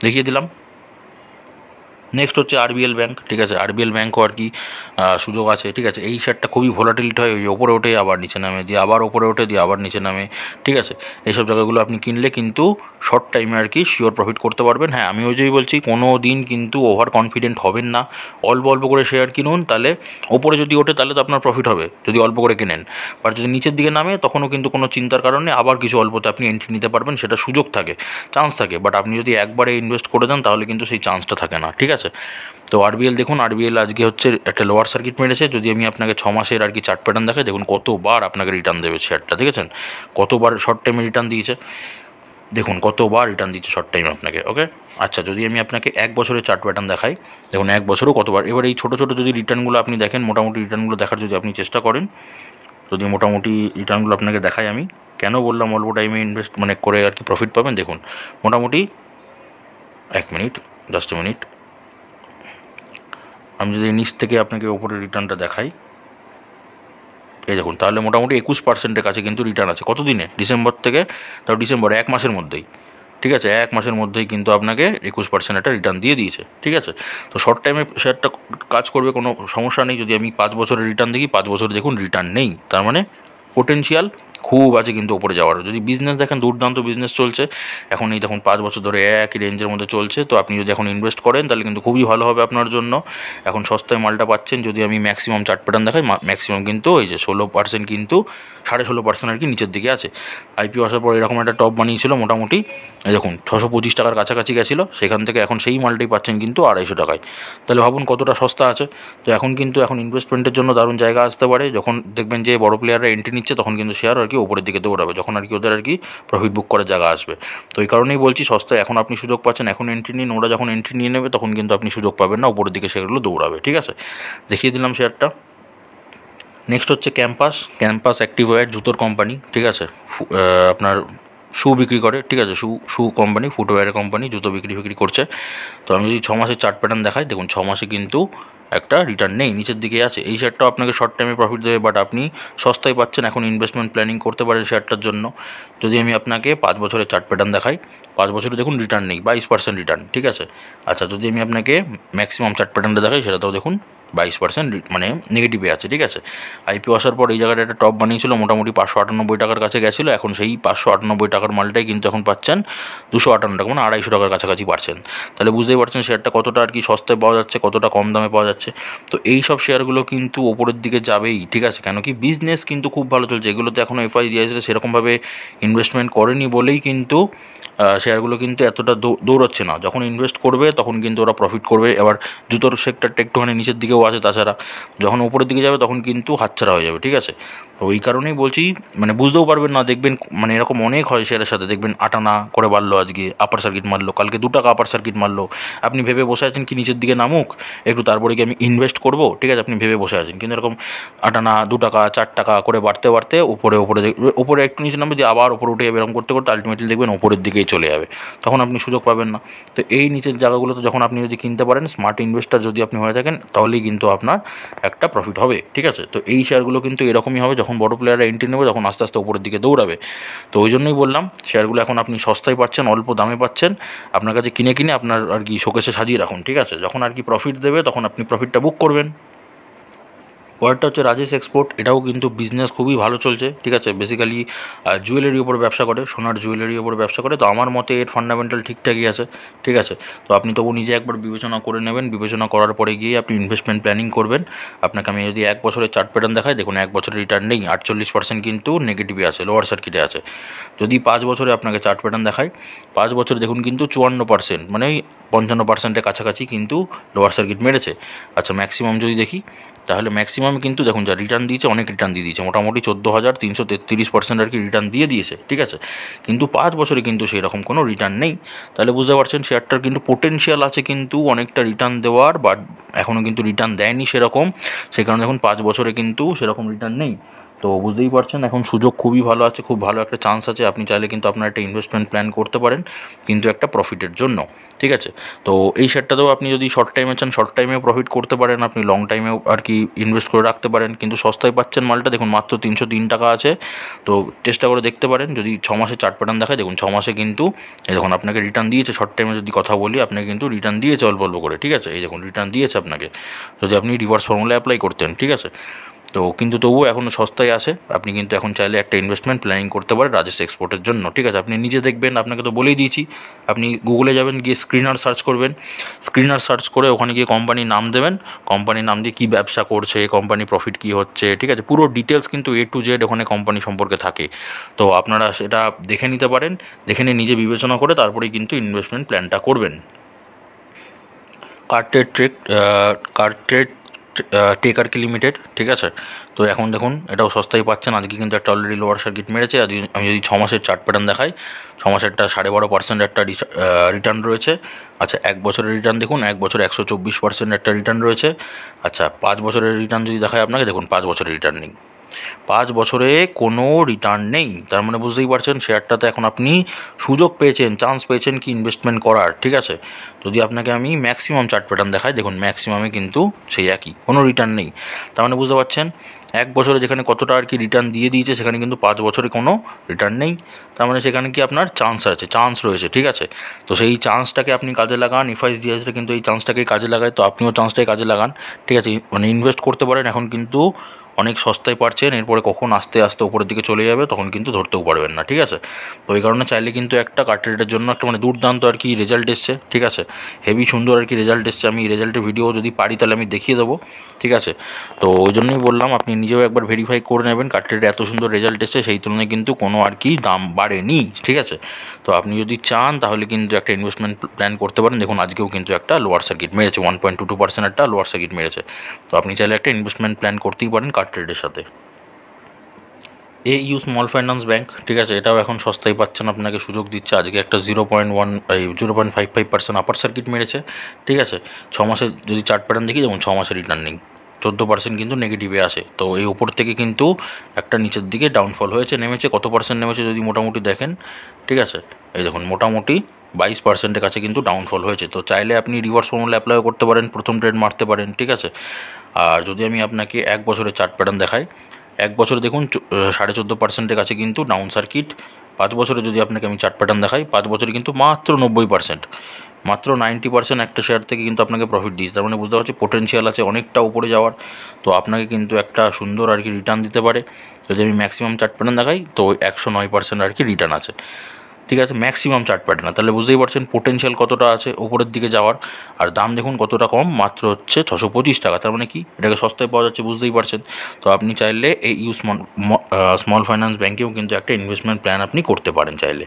দেখিয়ে দিলাম। নেক্সট হচ্ছে আরবিএল ব্যাঙ্ক, ঠিক আছে? আরবিএল ব্যাঙ্কও আর কি সুযোগ আছে, ঠিক আছে? এই শেয়ারটা খুবই ভোলাটিলিটি হয়, ওই ওপরে ওঠে আবার নিচে নামে, দিয়ে আবার ওপরে ওঠে দিয়ে আবার নিচে নামে, ঠিক আছে? এইসব জায়গাগুলো আপনি কিনলে কিন্তু শর্ট টাইমে আর কি শিওর প্রফিট করতে পারবেন। হ্যাঁ, আমি ওই যেই বলছি, কোনো দিন কিন্তু ওভার কনফিডেন্ট হবেন না। অল্প অল্প করে শেয়ার কিনুন, তাহলে ওপরে যদি ওঠে তাহলে তো আপনার প্রফিট হবে যদি অল্প করে কেনেন। বাট যদি নিচের দিকে নামে, তখনও কিন্তু কোনো চিন্তার কারণে আবার কিছু অল্পতে আপনি এন্ট্রি নিতে পারবেন, সেটা সুযোগ থাকে, চান্স থাকে। বাট আপনি যদি একবারে ইনভেস্ট করে দেন তাহলে কিন্তু সেই চান্সটা থাকে না, ঠিক আছে? তো আরবিএল দেখুন, আরবিএল আজকে হচ্ছে একটা লোয়ার সার্কিট মেরেছে। যদি আমি আপনাকে 6 মাসের আর কি চার্ট প্যাটার্ন দেখাই, দেখুন কতবার আপনাকে রিটার্ন দেবে শেয়ারটা, দেখেছেন? কতবার শর্ট টাইমে রিটার্ন দিয়েছে, দেখুন কতবার রিটার্ন দিচ্ছে শর্ট টাইম আপনাকে। ওকে, আচ্ছা, যদি আমি আপনাকে 1 বছরের চার্ট প্যাটার্ন দেখাই, দেখুন 1 বছরও কতবার। এবার এই ছোটো ছোটো যদি রিটার্নগুলো আপনি দেখেন, মোটামুটি রিটার্নগুলো দেখার যদি আপনি চেষ্টা করেন, যদি মোটামুটি রিটার্নগুলো আপনাকে দেখাই, আমি কেন বললাম অল্প টাইমে ইনভেস্ট মানে করে আর কি প্রফিট পাবেন, দেখুন মোটামুটি 1 মিনিট, জাস্ট এ মিনিট। আমি যদি নিচ থেকে আপনাকে ওপরের রিটার্নটা দেখাই, এই দেখুন, তাহলে মোটামুটি 21%-এর কাছে কিন্তু রিটার্ন আছে। কত দিনে? ডিসেম্বর থেকে, তাও ডিসেম্বর 1 মাসের মধ্যেই, ঠিক আছে? 1 মাসের মধ্যেই কিন্তু আপনাকে 21% একটা রিটার্ন দিয়ে দিয়েছে, ঠিক আছে? তো শর্ট টাইমে শেয়ারটা কাজ করবে, কোনো সমস্যা নেই। যদি আমি 5 বছরের রিটার্ন দেখি, 5 বছরে দেখুন রিটার্ন নেই, তার মানে পোটেনশিয়াল খুব আছে কিন্তু ওপরে যাওয়ার। যদি বিজনেস দেখেন, দুর্দান্ত বিজনেস চলছে এখন। এই দেখুন 5 বছর ধরে একই রেঞ্জের মধ্যে চলছে। তো আপনি যদি এখন ইনভেস্ট করেন তাহলে কিন্তু খুবই ভালো হবে আপনার জন্য। এখন সস্তায় মালটা পাচ্ছেন। যদি আমি ম্যাক্সিমাম চার্ট প্যাটার্ন দেখাই, ম্যাক্সিমাম কিন্তু ওই যে 16% কিন্তু 16.5% আর কি নিচের দিকে আছে। আইপিও আসার পর এরকম একটা টপ বানিয়েছিল মোটামুটি, এই দেখুন 625 টাকার কাছাকাছি গেছিলো, সেখান থেকে এখন সেই মালটাই পাচ্ছেন কিন্তু 250 টাকায়। তাহলে ভাবুন কতটা সস্তা আছে। তো এখন কিন্তু এখন ইনভেস্টমেন্টের জন্য দারুণ জায়গা আসতে পারে। যখন দেখবেন যে বড় প্লেয়াররা এন্ট্রি নিচ্ছে, তখন কিন্তু শেয়ার আর কি ওপরের দিকে দৌড়াবে, যখন আর কি ওদের আর কি প্রফিট বুক করার জায়গা আসবে। তো এই কারণেই বলছি, সস্তায় এখন আপনি সুযোগ পাচ্ছেন, এখন এন্ট্রি নিন। ওরা যখন এন্ট্রি নিয়ে নেবে তখন কিন্তু আপনি সুযোগ পাবেন না, ওপরের দিকে সেগুলো দৌড়াবে, ঠিক আছে? দেখিয়ে দিলাম শেয়ারটা। নেক্সট হচ্ছে ক্যাম্পাস। ক্যাম্পাস অ্যাক্টিভওয়্যার জুতোর কোম্পানি, ঠিক আছে? আপনার শু বিক্রি করে, ঠিক আছে? শু কোম্পানি, ফুটওয়্যারের কোম্পানি, জুতো বিক্রি করছে। তো আমি যদি 6 মাসের চার্ট প্যাটার্ন দেখাই, দেখুন 6 মাসে কিন্তু একটা রিটার্ন নেই, নিচের দিকে আছে। এই শেয়ারটাও আপনাকে শর্ট টাইমে প্রফিট দেবে, বাট আপনি সস্তায় পাচ্ছেন। এখন ইনভেস্টমেন্ট প্ল্যানিং করতে পারেন শেয়ারটার জন্য। যদি আমি আপনাকে 5 বছরের চার্ট প্যাটার্ন দেখাই, 5 বছরে দেখুন রিটার্ন নেই, 22% রিটার্ন, ঠিক আছে। আচ্ছা, যদি আমি আপনাকে ম্যাক্সিমাম চার্ট প্যাটার্নটা দেখাই, সেটাতেও দেখুন 22% মানে নেগেটিভে আছে, ঠিক আছে। আইপিও আসার পর এই জায়গাটা একটা টপ বানিয়েছিল, মোটামুটি 598 টাকার কাছে গেছিলো। এখন সেই 598 টাকার মালটাই কিন্তু এখন পাচ্ছেন 258 টাকা, মানে 250 টাকার কাছাকাছি পাচ্ছেন। তাহলে বুঝতেই পারছেন শেয়ারটা কতটা আর কি সস্তায় পাওয়া যাচ্ছে, কতটা কম দামে পাওয়া যাচ্ছে। তো এই সব শেয়ারগুলো কিন্তু ওপরের দিকে যাবেই, ঠিক আছে। কেন কি, বিজনেস কিন্তু খুব ভালো চলছে। এগুলোতে এখনও এফআইডিআইসিতে সেরকমভাবে ইনভেস্টমেন্ট করেনি বলেই কিন্তু শেয়ারগুলো কিন্তু এতটা দৌড়াচ্ছে না। যখন ইনভেস্ট করবে তখন কিন্তু ওরা প্রফিট করবে। এবার জুতোর সেক্টরটা একটুখানি নিচের দিকেও আছে, তাছাড়া যখন উপরের দিকে যাবে তখন কিন্তু হাতছাড়া হয়ে যাবে, ঠিক আছে। তো ওই কারণেই বলছি, মানে বুঝতেও পারবেন না, দেখবেন মানে এরকম অনেক হয় শেয়ারের সাথে, দেখবেন 8 আনা করে বাড়লো, আজকে আপার সার্কিট মারলো, কালকে 2 টাকা আপার সার্কিট মারলো। আপনি ভেবে বসে আছেন কি নিচের দিকে নামুক একটু, তারপরে কি আমি ইনভেস্ট করবো, ঠিক আছে, আপনি ভেবে বসে আছেন। কিন্তু এরকম 8 আনা 2 টাকা 4 টাকা করে বাড়তে বাড়তে উপরে একটু নিচে নামবে, দিয়ে আবার উপরে উঠে যাবে, এরকম করতে করতে আলটিমেটলি দেখবেন উপরের দিকেই চলে যাবে, তখন আপনি সুযোগ পাবেন না। তো এই নিচের জায়গাগুলোতে যখন আপনি যদি কিনতে পারেন, স্মার্ট ইনভেস্টার যদি আপনি হয়ে থাকেন, তাহলেই কিন্তু আপনার একটা প্রফিট হবে, ঠিক আছে। তো এই শেয়ারগুলো কিন্তু এরকমই হবে, যখন বড় প্লেয়াররা এন্ট্রি নেবে তখন আস্তে আস্তে উপরের দিকে দৌড়াবে। তো ওই জন্যই বললাম, শেয়ারগুলো এখন আপনি সস্তায় পাচ্ছেন, অল্প দামে পাচ্ছেন। আপনার কাছে কিনে কিনে আপনার আর কি শোকেসে সাজিয়ে রাখুন, ঠিক আছে। যখন আর কি প্রফিট দেবে তখন আপনি প্রফিটটা বুক করবেন। পরেরটা হচ্ছে রাজেশ এক্সপোর্ট। এটাও কিন্তু বিজনেস খুবই ভালো চলছে, ঠিক আছে। বেসিক্যালি জুয়েলারির ওপর ব্যবসা করে, সোনার জুয়েলারির ওপর ব্যবসা করে। তো আমার মতে এর ফান্ডামেন্টাল ঠিকঠাকই আছে, ঠিক আছে। তো আপনি তবু নিজে একবার বিবেচনা করে নেবেন, বিবেচনা করার পরে গিয়ে আপনি ইনভেস্টমেন্ট প্ল্যানিং করবেন। আপনাকে আমি যদি 1 বছরের চার্ট প্যাটার্ন দেখাই, দেখুন 1 বছরের রিটার্ন নেই, 48% কিন্তু নেগেটিভে আছে, লোয়ার সার্কিটে আছে। যদি 5 বছরে আপনাকে চার্ট প্যাটার্ন দেখাই, 5 বছরে দেখুন কিন্তু 54%, মানে ওই 55%-এর কাছাকাছি কিন্তু লোয়ার সার্কিট মেরেছে। আচ্ছা, ম্যাক্সিমাম যদি দেখি, তাহলে ম্যাক্সিমাম কিন্তু দেখুন যা রিটার্ন দিয়েছে, অনেক রিটার্ন দিয়ে দিয়েছে, মোটামুটি 14,333% আর কি রিটার্ন দিয়ে দিয়েছে, ঠিক আছে। কিন্তু 5 বছরে কিন্তু সেই রকম কোনো রিটার্ন নেই। তাহলে বুঝতে পারছেন শেয়ারটার কিন্তু পোটেনশিয়াল আছে কিন্তু অনেকটা রিটার্ন দেওয়ার, বাট এখনও কিন্তু রিটার্ন দেয়নি সেরকম। সেই কারণে দেখুন 5 বছরে কিন্তু সেরকম রিটার্ন নেই। তো বুঝতেই পারছেন এখন সুযোগ খুবই ভালো আছে, খুব ভালো একটা চান্স আছে। আপনি চাইলে কিন্তু আপনার একটা ইনভেস্টমেন্ট প্ল্যান করতে পারেন, কিন্তু একটা প্রফিটের জন্য, ঠিক আছে। তো এই শেয়ারটাতেও আপনি যদি শর্ট টাইমে চান, শর্ট টাইমেও প্রফিট করতে পারেন, আপনি লং টাইমেও আর কি ইনভেস্ট করে রাখতে পারেন। কিন্তু সস্তায় পাচ্ছেন মালটা, দেখুন মাত্র 303 টাকা আছে। তো চেষ্টা করে দেখতে পারেন। যদি 6 মাসের চার্ট প্যাটার্ন দেখায়, দেখুন 6 মাসে কিন্তু এই দেখুন আপনাকে রিটার্ন দিয়েছে। শর্ট টাইমে যদি কথা বলি, আপনাকে কিন্তু রিটার্ন দিয়েছে অল্প অল্প করে, ঠিক আছে। এই দেখুন রিটার্ন দিয়েছে আপনাকে, যদি আপনি রিভার্স ফর্মুলা অ্যাপ্লাই করতেন, ঠিক আছে। তো কিন্তু তবুও এখনও সস্তায় আছে। আপনি কিন্তু এখন চাইলে একটা ইনভেস্টমেন্ট প্ল্যানিং করতে পারেন রাজেশ এক্সপোর্টের জন্য, ঠিক আছে। আপনি নিজে দেখবেন, আপনাকে তো বলেই দিয়েছি, আপনি গুগলে যাবেন, গিয়ে স্ক্রিনার সার্চ করবেন। স্ক্রিনার সার্চ করে ওখানে গিয়ে কোম্পানির নাম দেবেন, কোম্পানির নাম দিয়ে কী ব্যবসা করছে, কোম্পানি প্রফিট কী হচ্ছে, ঠিক আছে। পুরো ডিটেলস কিন্তু A to Z ওখানে কোম্পানি সম্পর্কে থাকে। তো আপনারা সেটা দেখে নিতে পারেন, দেখে নিয়ে নিজে বিবেচনা করে তারপরেই কিন্তু ইনভেস্টমেন্ট প্ল্যানটা করবেন। কার্টেড টেকার কি লিমিটেড, ঠিক আছে। তো এখন দেখুন এটাও সস্তায় পাচ্ছেন। আজকে কিন্তু একটা অলরেডি লোয়ার সার্কিট মেরেছে। আজ আমি যদি 6 মাসের চার্ট প্যাটার্ন দেখাই, 6 মাসেরটা 12.5% একটা রিটার্ন রয়েছে। আচ্ছা, 1 বছরের রিটার্ন দেখুন, 1 বছরে 124% একটা রিটার্ন রয়েছে। আচ্ছা, 5 বছরের রিটার্ন যদি দেখায় আপনাকে, দেখুন 5 বছরের রিটার্ন নেই, 5 বছরে কোনো রিটার্ন নেই। তার মানে বুঝতেই পারছেন শেয়ারটাতে এখন আপনি সুযোগ পেয়েছেন, চান্স পেয়েছেন কি ইনভেস্টমেন্ট করার, ঠিক আছে। যদি আপনাকে আমি ম্যাক্সিমাম চার্ট প্যাটার্ন দেখাই, দেখুন ম্যাক্সিমামে কিন্তু সেই একই, কোনো রিটার্ন নেই। তার মানে বুঝতে পারছেন 1 বছরে যেখানে কতটা আর কি রিটার্ন দিয়ে দিয়েছে, সেখানে কিন্তু 5 বছরে কোনো রিটার্ন নেই। তার মানে সেখানে কি আপনার চান্স আছে, চান্স রয়েছে, ঠিক আছে। তো সেই চান্সটাকে আপনি কাজে লাগান। এফআইডিআইসিটা কিন্তু এই চান্সটাকেই কাজে লাগায়, তো আপনিও চান্সটাই কাজে লাগান, ঠিক আছে। মানে ইনভেস্ট করতে পারেন, এখন কিন্তু অনেক সস্তায় পাচ্ছেন। এরপরে কখন আস্তে আস্তে উপরের দিকে চলে যাবে তখন কিন্তু ধরতেও পারবেন না, ঠিক আছে। তো এই কারণে চাইলে কিন্তু একটা কার্টেডের জন্য একটা মানে দুর্দান্ত আর কি রেজাল্ট এসছে, ঠিক আছে। হেভি সুন্দর আর কি রেজাল্ট এসছে। আমি রেজাল্টের ভিডিও যদি পারি তাহলে আমি দেখিয়ে দেবো, ঠিক আছে। তো ওই জন্যই বললাম আপনি নিজেও একবার ভেরিফাই করে নেবেন। কার্টেডে এত সুন্দর রেজাল্ট এসছে, সেই তুলনায় কিন্তু কোনো আর কি দাম বাড়েনি, ঠিক আছে। তো আপনি যদি চান তাহলে কিন্তু একটা ইনভেস্টমেন্ট প্ল্যান করতে পারেন। দেখুন আজকেও কিন্তু একটা লোয়ার সার্কিট মেরেছে, 1.22% একটা লোয়ার সার্কিট মেরেছে। তো আপনি চাইলে একটা ইনভেস্টমেন্ট প্ল্যান করতেই পারেন কার্টেডের সাথে। AU স্মল ফাইন্যান্স ব্যাঙ্ক, ঠিক আছে, এটাও এখন সস্তায় পাচ্ছেন, আপনাকে সুযোগ দিচ্ছে। আজকে একটা 0.55% আপার সার্কিট মেরেছে, ঠিক আছে। 6 মাসের যদি চার্ট প্যাটার্ন দেখি, যেমন 6 মাসের রিটার্ন নেই, 14% কিন্তু নেগেটিভে আসে। তো এই উপর থেকে কিন্তু একটা নিচের দিকে ডাউনফল হয়েছে, নেমেছে। কত পার্সেন্ট নেমেছে যদি মোটামুটি দেখেন, ঠিক আছে। এই দেখুন মোটামুটি 22%-এর কাছে কিন্তু ডাউনফল হয়েছে। তো চাইলে আপনি রিভার্স ফর্মুলা অ্যাপ্লাইও করতে পারেন, প্রথম ট্রেড মারতে পারেন, ঠিক আছে। আর যদি আমি আপনাকে 1 বছরের চার্ট প্যাটার্ন দেখাই, 1 বছরে দেখুন 14.5%-এর কাছে কিন্তু ডাউন সার্কিট। 5 বছরে যদি আপনাকে আমি চার্ট প্যাটার্ন দেখাই, 5 বছরে কিন্তু মাত্র 90%, মাত্র 90% একটা শেয়ার থেকে কিন্তু আপনাকে প্রফিট দিয়েছে। তার মানে বুঝতে পারছি পোটেনশিয়াল আছে অনেকটা উপরে যাওয়ার। তো আপনাকে কিন্তু একটা সুন্দর আর কি রিটার্ন দিতে পারে। যদি আমি ম্যাক্সিমাম চার্ট প্যাটার্ন দেখাই, তো 109% আর কি রিটার্ন আছে, ঠিক আছে, ম্যাক্সিমাম চার্ট প্যাটার্ন। তাহলে বুঝতেই পারছেন পোটেনশিয়াল কতটা আছে উপরের দিকে যাওয়ার। আর দাম দেখুন কতটা কম, মাত্র হচ্ছে 625 টাকা। তার মানে কি এটাকে সস্তায় পাওয়া যাচ্ছে, বুঝতেই পারছেন। তো আপনি চাইলে এই স্মল ফাইন্যান্স ব্যাঙ্কেও কিন্তু একটা ইনভেস্টমেন্ট প্ল্যান আপনি করতে পারেন চাইলে।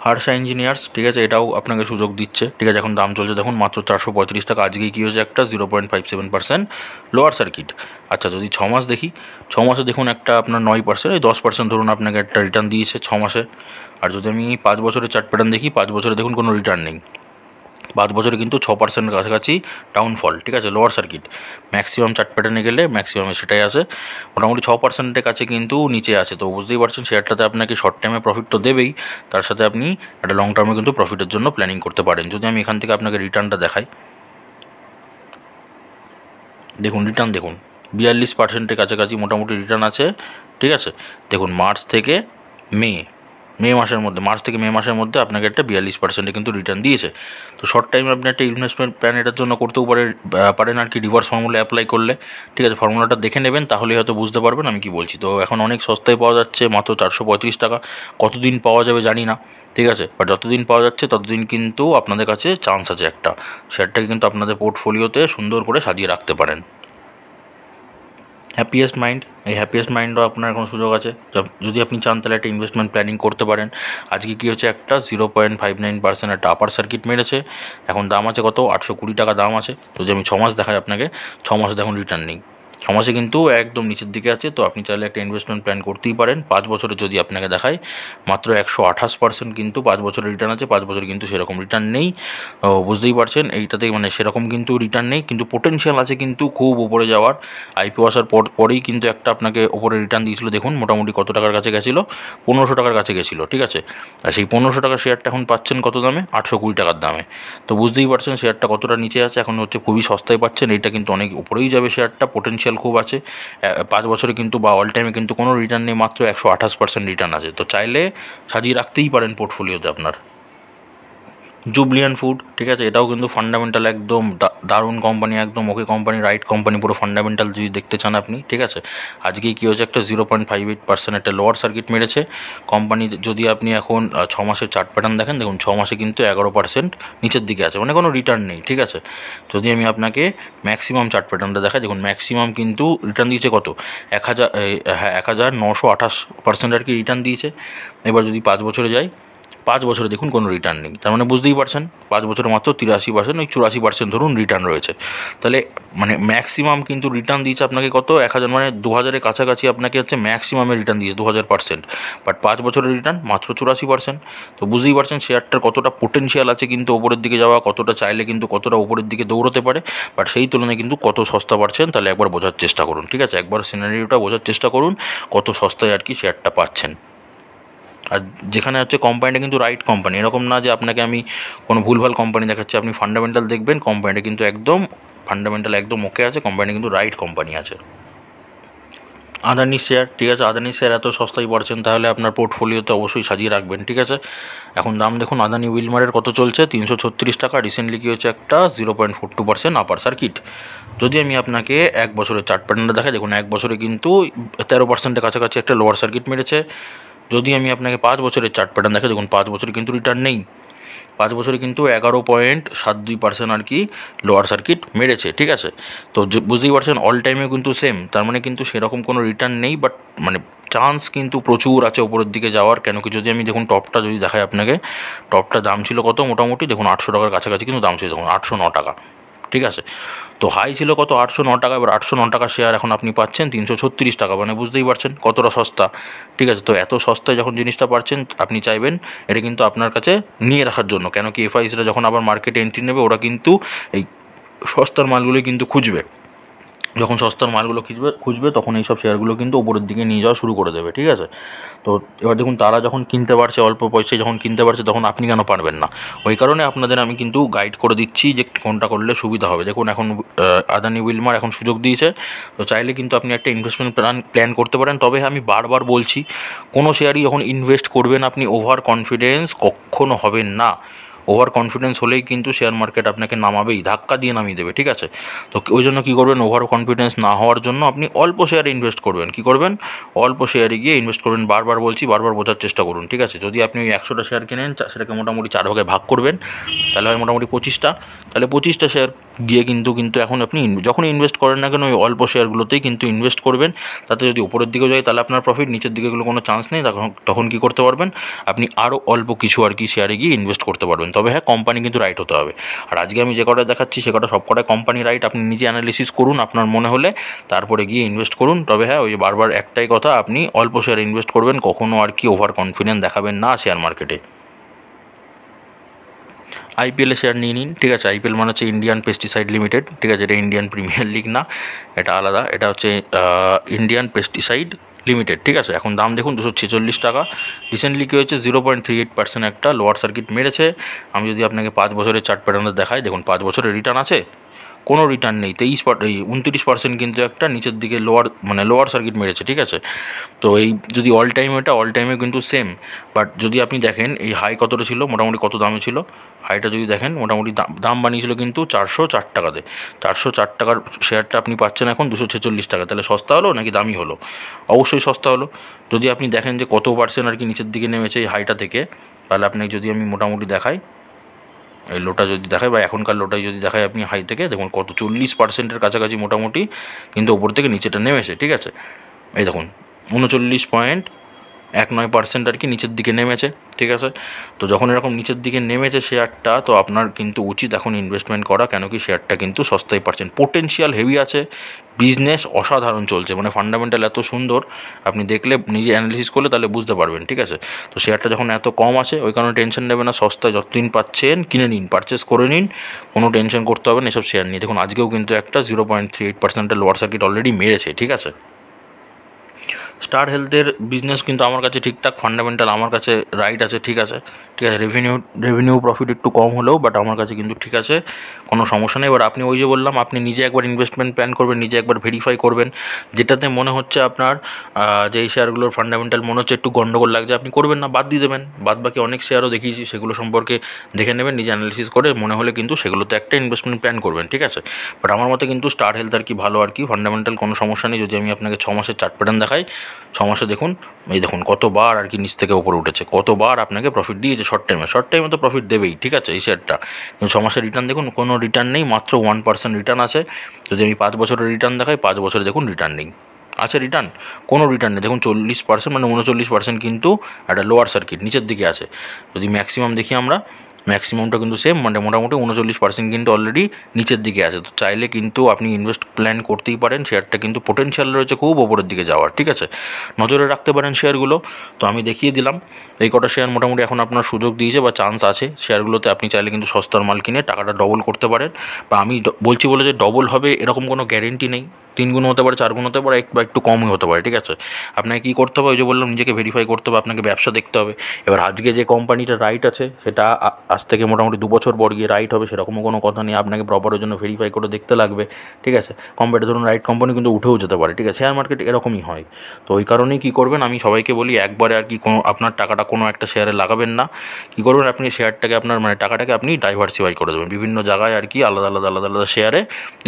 হার্ষা ইঞ্জিনিয়ার্স, ঠিক আছে, এটাও আপনাকে সুযোগ দিচ্ছে, ঠিক আছে। এখন দাম চলছে দেখুন মাত্র 435 টাকা। আজকেই কী হয়েছে, একটা 0.57% লোয়ার সার্কিট। আচ্ছা, যদি 6 মাস দেখি, 6 মাসে দেখুন একটা আপনার 9%, এই 10% ধরুন আপনাকে একটা রিটার্ন দিয়েছে 6 মাসে। আর যদি আমি 5 বছরের চার্ট প্যাটার্ন দেখি, 5 বছরে দেখুন কোনো রিটার্ন নেই। 5 বছরে কিন্তু 6%-এর কাছাকাছি ডাউনফল, ঠিক আছে, লোয়ার সার্কিট। ম্যাক্সিমাম চার্ট প্যাটার্নে গেলে ম্যাক্সিমামে সেটাই আসে, মোটামুটি 6%-এর কাছে কিন্তু নিচে আছে। তো বুঝতেই পারছেন শেয়ারটাতে আপনাকে শর্ট টাইমে প্রফিট তো দেবেই, তার সাথে আপনি একটা লং টার্মে কিন্তু প্রফিটের জন্য প্ল্যানিং করতে পারেন। যদি আমি এখান থেকে আপনাকে রিটার্নটা দেখাই, দেখুন রিটার্ন দেখুন 42%-এর কাছাকাছি মোটামুটি রিটার্ন আছে, ঠিক আছে। দেখুন মার্চ থেকে মে মাসের মধ্যে, মার্চ থেকে মে মাসের মধ্যে আপনাকে একটা 42%-এ কিন্তু রিটার্ন দিয়েছে। তো শর্ট টাইমে আপনি একটা ইনভেস্টমেন্ট প্ল্যান এটার জন্য করতেও পারেন আর কি, রিভার্স ফর্মুলা অ্যাপ্লাই করলে, ঠিক আছে। ফর্মুলাটা দেখে নেবেন, তাহলেই হয়তো বুঝতে পারবেন আমি কি বলছি। তো এখন অনেক সস্তায় পাওয়া যাচ্ছে, মাত্র 435 টাকা। কতদিন পাওয়া যাবে জানি না, ঠিক আছে, বাট যতদিন পাওয়া যাচ্ছে ততদিন কিন্তু আপনাদের কাছে চান্স আছে একটা শেয়ারটাকে কিন্তু আপনাদের পোর্টফোলিওতে সুন্দর করে সাজিয়ে রাখতে পারেন। হ্যাপিয়েস্ট মাইন্ড, এই হ্যাপিয়েস্ট মাইন্ডও আপনার এখন সুযোগ আছে। যদি আপনি চান তাহলে একটা ইনভেস্টমেন্ট প্ল্যানিং করতে পারেন। আজকে কী হচ্ছে, একটা 0.59% একটা আপার সার্কিট মেরেছে। এখন দাম আছে কত, 820 টাকা দাম আছে। যদি আমি 6 মাস দেখাই আপনাকে, 6 মাসে দেখুন রিটার্ন নেই, 6 মাসে কিন্তু একদম নিচের দিকে আছে। তো আপনি চাইলে একটা ইনভেস্টমেন্ট প্ল্যান করতেই পারেন। 5 বছরে যদি আপনাকে দেখায়, মাত্র 128% কিন্তু 5 বছরের রিটার্ন আছে। 5 বছরে কিন্তু সেরকম রিটার্ন নেই, বুঝতেই পারছেন এইটাতে, মানে সেরকম কিন্তু রিটার্ন নেই, কিন্তু পোটেনশিয়াল আছে কিন্তু খুব উপরে যাওয়ার। আইপিও আসার পরেই কিন্তু একটা আপনাকে ওপরে রিটার্ন দিয়েছিল, দেখুন মোটামুটি কত টাকার কাছে গেছিলো, 1500 টাকার কাছে গেছিলো, ঠিক আছে। আর সেই 1500 টাকার শেয়ারটা এখন পাচ্ছেন কত দামে, 820 টাকার দামে। তো বুঝতেই পারছেন শেয়ারটা কতটা নিচে আছে, এখন হচ্ছে খুবই সস্তায় পাচ্ছেন। এটা কিন্তু অনেক উপরেই যাবে শেয়ারটা, পোটেনশিয়াল খুব আছে। 5 বছরে কিন্তু বা অল টাইমে কিন্তু কোনো রিটার্ন নেই, মাত্র 128% রিটার্ন আছে। তো চাইলে সাজিয়ে রাখতেই পারেন পোর্টফোলিওতে আপনার। জুবলিয়ান ফুড, ঠিক আছে, এটাও কিন্তু ফান্ডামেন্টাল একদম দারুণ কোম্পানি, একদম ওকে কোম্পানি, রাইট কোম্পানি, পুরো ফান্ডামেন্টাল যদি দেখতে চান আপনি, ঠিক আছে। আজকেই কী হয়েছে, একটা 0.58% একটা লোয়ার সার্কিট মেরেছে কোম্পানি। যদি আপনি এখন 6 মাসের চার্ট প্যাটার্ন দেখেন, দেখুন 6 মাসে কিন্তু 11% নিচের দিকে আছে, মানে কোনো রিটার্ন নেই, ঠিক আছে। যদি আমি আপনাকে ম্যাক্সিমাম চার্ট প্যাটার্নটা দেখাই, দেখুন ম্যাক্সিমাম কিন্তু রিটার্ন দিয়েছে কত, 1928% আর কি রিটার্ন দিয়েছে। এবার যদি 5 বছরে যাই, 5 বছরে দেখুন কোনো রিটার্ন নেই। তার মানে বুঝতেই পারছেন 5 বছরে মাত্র 83%, ওই 84% ধরুন রিটার্ন রয়েছে। তাহলে মানে ম্যাক্সিমাম কিন্তু রিটার্ন দিয়েছে আপনাকে কত, 1000, মানে 2000-এর কাছাকাছি আপনাকে হচ্ছে ম্যাক্সিমামের রিটার্ন দিয়েছে 2000%। বাট 5 বছরের রিটার্ন মাত্র 84%। তো বুঝতেই পারছেন শেয়ারটার কতটা পোটেনশিয়াল আছে কিন্তু ওপরের দিকে যাওয়া, কতটা চাইলে কিন্তু কতটা ওপরের দিকে দৌড়তে পারে। বাট সেই তুলনায় কিন্তু কত সস্তা পাচ্ছেন, তাহলে একবার বোঝার চেষ্টা করুন, ঠিক আছে। একবার সিনারিওটা বোঝার চেষ্টা করুন, কত সস্তায় আর কি শেয়ারটা পাচ্ছেন। আর যেখানে হচ্ছে কোম্পানিটা কিন্তু রাইট কোম্পানি, এরকম না যে আপনাকে আমি কোনো ভুলভাল কোম্পানি দেখাচ্ছি। আপনি ফান্ডামেন্টাল দেখবেন, কোম্পানিটা কিন্তু একদম ফান্ডামেন্টাল একদম ওকে আছে, কোম্পানি কিন্তু রাইট কোম্পানি আছে। আদানি শেয়ার, ঠিক আছে, আদানি শেয়ার এত সস্তায় পাচ্ছেন, তাহলে আপনার পোর্টফোলিওতে অবশ্যই সাজিয়ে রাখবেন, ঠিক আছে। এখন দাম দেখুন আদানি উইলমারের কত চলছে, 336 টাকা। রিসেন্টলি কী হচ্ছে, একটা 0.42% আপার সার্কিট। যদি আমি আপনাকে 1 বছরের চার্ট প্যাটার্নটা দেখাই, দেখুন 1 বছরে কিন্তু 13%-এর কাছাকাছি একটা লোয়ার সার্কিট মেরেছে। যদি আমি আপনাকে 5 বছরের চার্ট প্যাটার্ন দেখাই, দেখুন 5 বছরে কিন্তু রিটার্ন নেই, 5 বছরে কিন্তু 11.72% আর কি লোয়ার সার্কিট মেরেছে, ঠিক আছে। তো বুঝতেই পারছেন অল টাইমেও কিন্তু সেম, তার মানে কিন্তু সেরকম কোনো রিটার্ন নেই, বাট মানে চান্স কিন্তু প্রচুর আছে উপরের দিকে যাওয়ার। কেন কি, যদি আমি দেখুন টপটা যদি দেখাই আপনাকে, টপটা দাম ছিল কত, মোটামুটি দেখুন 800 টাকার কাছাকাছি কিন্তু দাম ছিল, দেখুন 809 টাকা, ঠিক আছে। তো হাই ছিল কত, 809 টাকা। এবার 809 টাকা শেয়ার এখন আপনি পাচ্ছেন 336 টাকা, মানে বুঝতেই পারছেন কতটা সস্তা, ঠিক আছে। তো এত সস্তায় যখন জিনিসটা পাচ্ছেন, আপনি চাইবেন এটা কিন্তু আপনার কাছে নিয়ে রাখার জন্য। কেন কি, এফআইসিরা যখন আবার মার্কেটে এন্ট্রি নেবে, ওরা কিন্তু এই সস্তার মালগুলোই কিন্তু খুঁজবে। যখন সস্তার মালগুলো খুঁজবে তখন এইসব শেয়ারগুলো কিন্তু ওপরের দিকে নিয়ে যাওয়া শুরু করে দেবে, ঠিক আছে। তো এবার দেখুন, তারা যখন কিনতে পারছে, অল্প পয়সায় যখন কিনতে পারছে, তখন আপনি কেন পারবেন না? ওই কারণে আপনাদের আমি কিন্তু গাইড করে দিচ্ছি যে কোনটা করলে সুবিধা হবে। দেখুন, এখন আদানি উইলমার এখন সুযোগ দিয়েছে, তো চাইলে কিন্তু আপনি একটা ইনভেস্টমেন্ট প্ল্যান করতে পারেন। তবে আমি বারবার বলছি, কোনো শেয়ারই যখন ইনভেস্ট করবেন আপনি ওভার কনফিডেন্স কখনো হবেন না। ওভার কনফিডেন্স হলেই কিন্তু শেয়ার মার্কেট আপনাকে নামাবেই, ধাক্কা দিয়ে নামিয়ে দেবে, ঠিক আছে। তো ওই জন্য কী করবেন, ওভার কনফিডেন্স না হওয়ার জন্য আপনি অল্প শেয়ারে ইনভেস্ট করবেন। কী করবেন, অল্প শেয়ারে গিয়ে ইনভেস্ট করবেন। বারবার বলছি, বারবার বোঝার চেষ্টা করুন, ঠিক আছে। যদি আপনি ওই 100টা শেয়ার কেনেন, সেটাকে মোটামুটি 4 ভাগে ভাগ করবেন, তাহলে হয় মোটামুটি 25টা। তাহলে 25টা শেয়ার গিয়ে কিন্তু এখন আপনি যখন ইনভেস্ট করেন না কেন, ওই অল্প শেয়ারগুলোতেই কিন্তু ইনভেস্ট করবেন। তাতে যদি উপরের দিকেও যায় তাহলে আপনার প্রফিট, নিচের দিকেগুলো কোনো চান্স নেই। তখন কী করতে পারবেন, আপনি আরও অল্প কিছু আর কি শেয়ারে গিয়ে ইনভেস্ট করতে পারবেন। তবে হ্যাঁ, কোম্পানি কিন্তু রাইট হতে হবে। আর আজকে আমি যে কটা দেখাচ্ছি সে কটা সব কটাই কোম্পানি রাইট। আপনি নিজে অ্যানালিসিস করুন আপনার মনে হলে, তারপরে গিয়ে ইনভেস্ট করুন। তবে হ্যাঁ, ওই বারবার একটাই কথা, আপনি অল্প শেয়ার ইনভেস্ট করবেন, কখনও আর কি ওভার কনফিডেন্স দেখাবেন না শেয়ার মার্কেটে। আইপিএলে শেয়ার নিয়ে নিন, ঠিক আছে। আইপিএল মানে হচ্ছে ইন্ডিয়ান পেস্টিসাইড লিমিটেড, ঠিক আছে। এটা ইন্ডিয়ান প্রিমিয়ার লিগ না, এটা আলাদা। এটা হচ্ছে ইন্ডিয়ান পেস্টিসাইড লিমিটেড, ঠিক আছে। এখন দাম দেখুন 246 টাকা। রিসেন্টলি কী হয়েছে, 0.38% একটা লোয়ার সার্কিট মেরেছে। আমি যদি আপনাকে 5 বছরের চার্ট প্যাটার্নটা দেখাই, দেখুন 5 বছরের রিটার্ন আছে, কোনো রিটার্ন নেই। 29% কিন্তু একটা নিচের দিকে লোয়ার সার্কিট মেরেছে, ঠিক আছে। তো এই যদি অল টাইমে কিন্তু সেম। বাট যদি আপনি দেখেন এই হাই কতটা ছিল, মোটামুটি কত দামে ছিল, হাইটা যদি দেখেন, মোটামুটি দাম বানিয়েছিল কিন্তু 404 টাকাতে। 404 টাকার শেয়ারটা আপনি পাচ্ছেন এখন 246 টাকা। তাহলে সস্তা হলো নাকি দামি হলো? অবশ্যই সস্তা হলো। যদি আপনি দেখেন যে কত পার্সেন্ট আর কি নিচের দিকে নেমেছে এই হাইটা থেকে, তাহলে আপনাকে যদি আমি মোটামুটি দেখাই, এই লোটা যদি দেখায় বা এখনকার লোটাই যদি দেখায় আপনি হাই থেকে, দেখুন কত 40%-এর কাছাকাছি মোটামুটি কিন্তু ওপর থেকে নিচেটা নেমেছে, ঠিক আছে। এই দেখুন 39.19% আর কি নিচের দিকে নেমেছে, ঠিক আছে। তো যখন এরকম নিচের দিকে নেমেছে শেয়ারটা, তো আপনার কিন্তু উচিত এখন ইনভেস্টমেন্ট করা, কেন কি শেয়ারটা কিন্তু সস্তায় পাচ্ছেন, পোটেনশিয়াল হেভি আছে, বিজনেস অসাধারণ চলছে, মানে ফান্ডামেন্টাল এত সুন্দর, আপনি দেখলে নিজে অ্যানালিসিস করলে তাহলে বুঝতে পারবেন, ঠিক আছে। তো শেয়ারটা যখন এত কম আছে, ওই কারণে টেনশন নেবে না, সস্তায় যতদিন পাচ্ছেন কিনে নিন, পারচেস করে নিন, কোনো টেনশন করতে হবে না এসব শেয়ার নিয়ে। দেখুন আজকেও কিন্তু একটা 0.38%-এর লোয়ার সার্কিট অলরেডি মেরেছে, ঠিক আছে। স্টার হেলথের বিজনেস কিন্তু আমার কাছে ঠিকঠাক, ফান্ডামেন্টাল আমার কাছে রাইট আছে, ঠিক আছে, ঠিক আছে। রেভিনিউ প্রফিট একটু কম হলেও, বাট আমার কাছে কিন্তু ঠিক আছে, কোনো সমস্যা নেই। এবার আপনি ওই যে বললাম, আপনি নিজে একবার ইনভেস্টমেন্ট প্ল্যান করবেন, নিজে একবার ভেরিফাই করবেন, যেটাতে মনে হচ্ছে আপনার যে এই শেয়ারগুলোর ফান্ডামেন্টাল মনে হচ্ছে একটু গন্ডগোল লাগছে, আপনি করবেন না, বাদ দিয়ে দেবেন। বাদ বাকি অনেক শেয়ারও দেখিয়েছি, সেগুলো সম্পর্কে দেখে নেবেন, নিজে অ্যানালিসিস করে মনে হলে কিন্তু সেগুলোতে একটা ইনভেস্টমেন্ট প্ল্যান করবেন, ঠিক আছে। বাট আমার মতে কিন্তু স্টার হেলথ আর কি ভালো, আর কি ফান্ডামেন্টাল কোনো সমস্যা নেই। যদি আমি আপনাকে 6 মাসের চার্ট প্যাটার্ন দেখাই, 6 মাসে দেখুন, এই দেখুন কতবার আর কি নিচ থেকে উপরে উঠেছে, কতবার আপনাকে প্রফিট দিয়েছে। শর্ট টাইমে তো প্রফিট দেবেই, ঠিক আছে, এই শেয়ারটা। কিন্তু 6 মাসের রিটার্ন দেখুন, কোনো রিটার্ন নেই, মাত্র 1% রিটার্ন আছে। যদি আমি 5 বছরের রিটার্ন দেখাই, 5 বছরে দেখুন রিটার্ন নেই, আছে রিটার্ন, কোনো রিটার্ন নেই। দেখুন 40%, মানে 39% কিন্তু একটা লোয়ার সার্কিট নিচের দিকে আছে। যদি ম্যাক্সিমাম দেখি আমরা, ম্যাক্সিমামটা কিন্তু সেম, মানে মোটামুটি 39% কিন্তু অলরেডি নিচের দিকে আছে। তো চাইলে কিন্তু আপনি ইনভেস্ট প্ল্যান করতেই পারেন, শেয়ারটা কিন্তু পোটেনশিয়াল রয়েছে খুব ওপরের দিকে যাওয়ার, ঠিক আছে। নজরে রাখতে পারেন শেয়ারগুলো। তো আমি দেখিয়ে দিলাম এই কটা শেয়ার মোটামুটি এখন আপনার সুযোগ দিয়েছে বা চান্স আছে শেয়ারগুলোতে, আপনি চাইলে কিন্তু সস্তার মাল কিনে টাকাটা ডবল করতে পারেন। বা আমি বলছি বলে যে ডবল হবে এরকম কোনো গ্যারেন্টি নেই, 3 গুণ হতে পারে, 4 গুণ হতে পারে, বা একটু কমই হতে পারে, ঠিক আছে। আপনাকে কী করতে হবে, ওই যে বললাম, নিজেকে ভেরিফাই করতে হবে, আপনাকে ব্যবসা দেখতে হবে। এবার আজকে যে কোম্পানিটা রাইট আছে, সেটা আজ থেকে মোটামুটি 2 বছর পর গিয়ে রাইট হবে সেরকমও কোনো কথা নেই, আপনাকে প্রপার ওই জন্য ভেরিফাই করে দেখতে লাগবে, ঠিক আছে। কোম্পানিটা ধরুন রাইট কোম্পানি কিন্তু উঠেও যেতে পারে, ঠিক আছে, শেয়ার মার্কেট এরকমই হয়। তো ওই কারণেই কী করবেন, আমি সবাইকে বলি একবারে আর কি কোনো আপনার টাকাটা কোনো একটা শেয়ারে লাগাবেন না। কী করবেন, আপনি শেয়ারটাকে আপনার মানে টাকাটাকে আপনি ডাইভার্সিফাই করে দেবেন, বিভিন্ন জায়গায় আর কি আলাদা শেয়ারে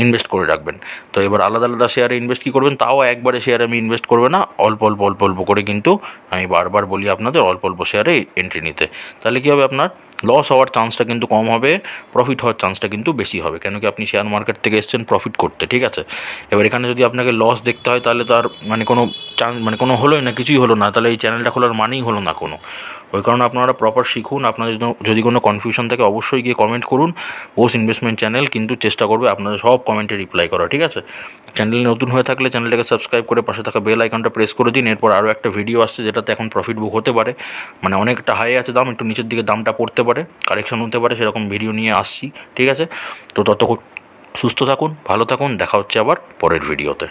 ইনভেস্ট করে রাখবেন। তো এবার আলাদা শেয়ারে ইনভেস্ট কী করবেন, তাও একবারে শেয়ারে আমি ইনভেস্ট করবে না, অল্প অল্প করে কিন্তু আমি বারবার বলি আপনাদের অল্প শেয়ারে এন্ট্রি নিতে। তাহলে কী হবে, আপনার লস হওয়ার চান্সটা কিন্তু কম হবে, প্রফিট হওয়ার চান্সটা কিন্তু বেশি হবে, কেন কি আপনি শেয়ার মার্কেট থেকে এসেছেন প্রফিট করতে, ঠিক আছে। এবার এখানে যদি আপনাকে লস দেখতে হয়, তাহলে তার মানে কোনো চান্স মানে কোনো হলোই না, কিছুই হলো না, তাহলে এই চ্যানেলটা খোলার মানেই হলো না কোনো। ওই কারণে আপনারা প্রপার শিখুন। আপনাদের যদি কোনো কনফিউশন থাকে অবশ্যই গিয়ে কমেন্ট করুন। বোস ইনভেস্টমেন্ট চ্যানেল কিন্তু চেষ্টা করবে আপনাদের সব কমেন্টে রিপ্লাই করা, ঠিক আছে। চ্যানেল নতুন হয়ে থাকলে চ্যানেলটাকে সাবস্ক্রাইব করে পাশে থাকা বেল আইকনটা প্রেস করে দিন। এরপর আরও একটা ভিডিও আসছে যেটাতে এখন প্রফিট বুক হতে পারে, মানে অনেকটা হাই আছে দাম, একটু নিচের দিকে দামটা পড়তে পারে, কারেকশন হতে পারে, সেরকম ভিডিও নিয়ে আসছি, ঠিক আছে। তো সুস্থ থাকুন, ভালো থাকুন, দেখা হচ্ছে আবার পরের ভিডিওতে।